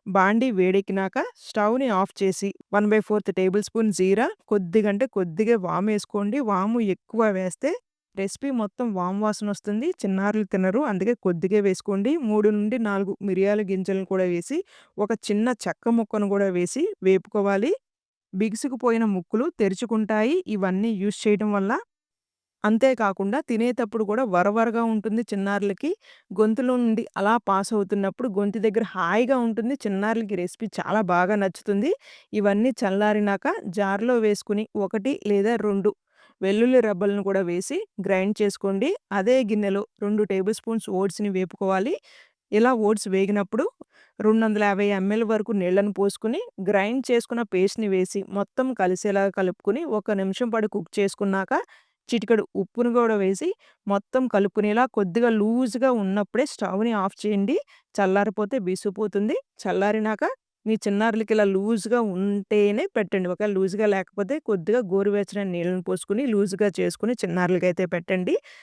బాండీ వేడెక్కినాక స్టవ్‌ని ఆఫ్ చేసి 1/4 టేబుల్ స్పూన్ జీరా, కొద్దిగా అంటే కొద్దిగా వామేసుకోండి. వాము ఎక్కువ వేస్తే రెసిపీ మొత్తం వాము వాసనొస్తుంది. చిన్నారులు తినరు. అందుకే కొద్దిగే వేసుకోండి. 3-4 మిరియాల గింజలను కూడా వేసి, ఒక చిన్న చెక్క ముక్కను గూడా వేసి వేపుకోవాలి. బిగుసుకుపోయిన ముక్కలు తెరుచుకుంటాయి. ఇవన్నీ యూజ్ చేయడం వల్ల. అంతే కాకుండా తినేతప్పుడు కూడా వరవరగా ఉంటుంది చిన్నారులకి. గొంతులో నుండి అలా పాస్ అవుతున్నప్పుడు గొంతు దగ్గర హాయిగా ఉంటుంది. చిన్నారులకి రెసిపీ చాలా బాగా నచ్చుతుంది. ఇవన్నీ చల్లారినాక జార్‌లో వేసుకొని 1 లేదా 2 వెల్లుల్లి రెబ్బలను కూడా వేసి గ్రైండ్ చేసుకోండి. అదే గిన్నెలో 2 టేబుల్ స్పూన్స్ ఓట్స్‌ని వేపుకోవాలి. ఇలా ఓట్స్ వేగినప్పుడు 250 ఎంఎల్ వరకు నీళ్లను పోసుకొని, గ్రైండ్ చేసుకున్న పేస్ట్‌ని వేసి మొత్తం కలిసేలాగా కలుపుకొని, ఒక నిమిషం పాటు కుక్ చేసుకున్నాక, చిటికెడు ఉప్పును గూడా వేసి మొత్తం కలుపుకునేలా కొద్దిగా లూజ్‌గా ఉన్నప్పుడే స్టవ్‌ని ఆఫ్ చేయండి. చల్లారిపోతే బిసిపోతుంది. చల్లారినాక మీ చిన్నారులకి ఇలా లూజ్‌గా ఉంటేనే పెట్టండి. ఒకవేళ లూజ్‌గా లేకపోతే కొద్దిగా గోరువెచ్చని నీళ్ళని పోసుకొని లూజ్‌గా చేసుకొని చిన్నారులకైతే పెట్టండి.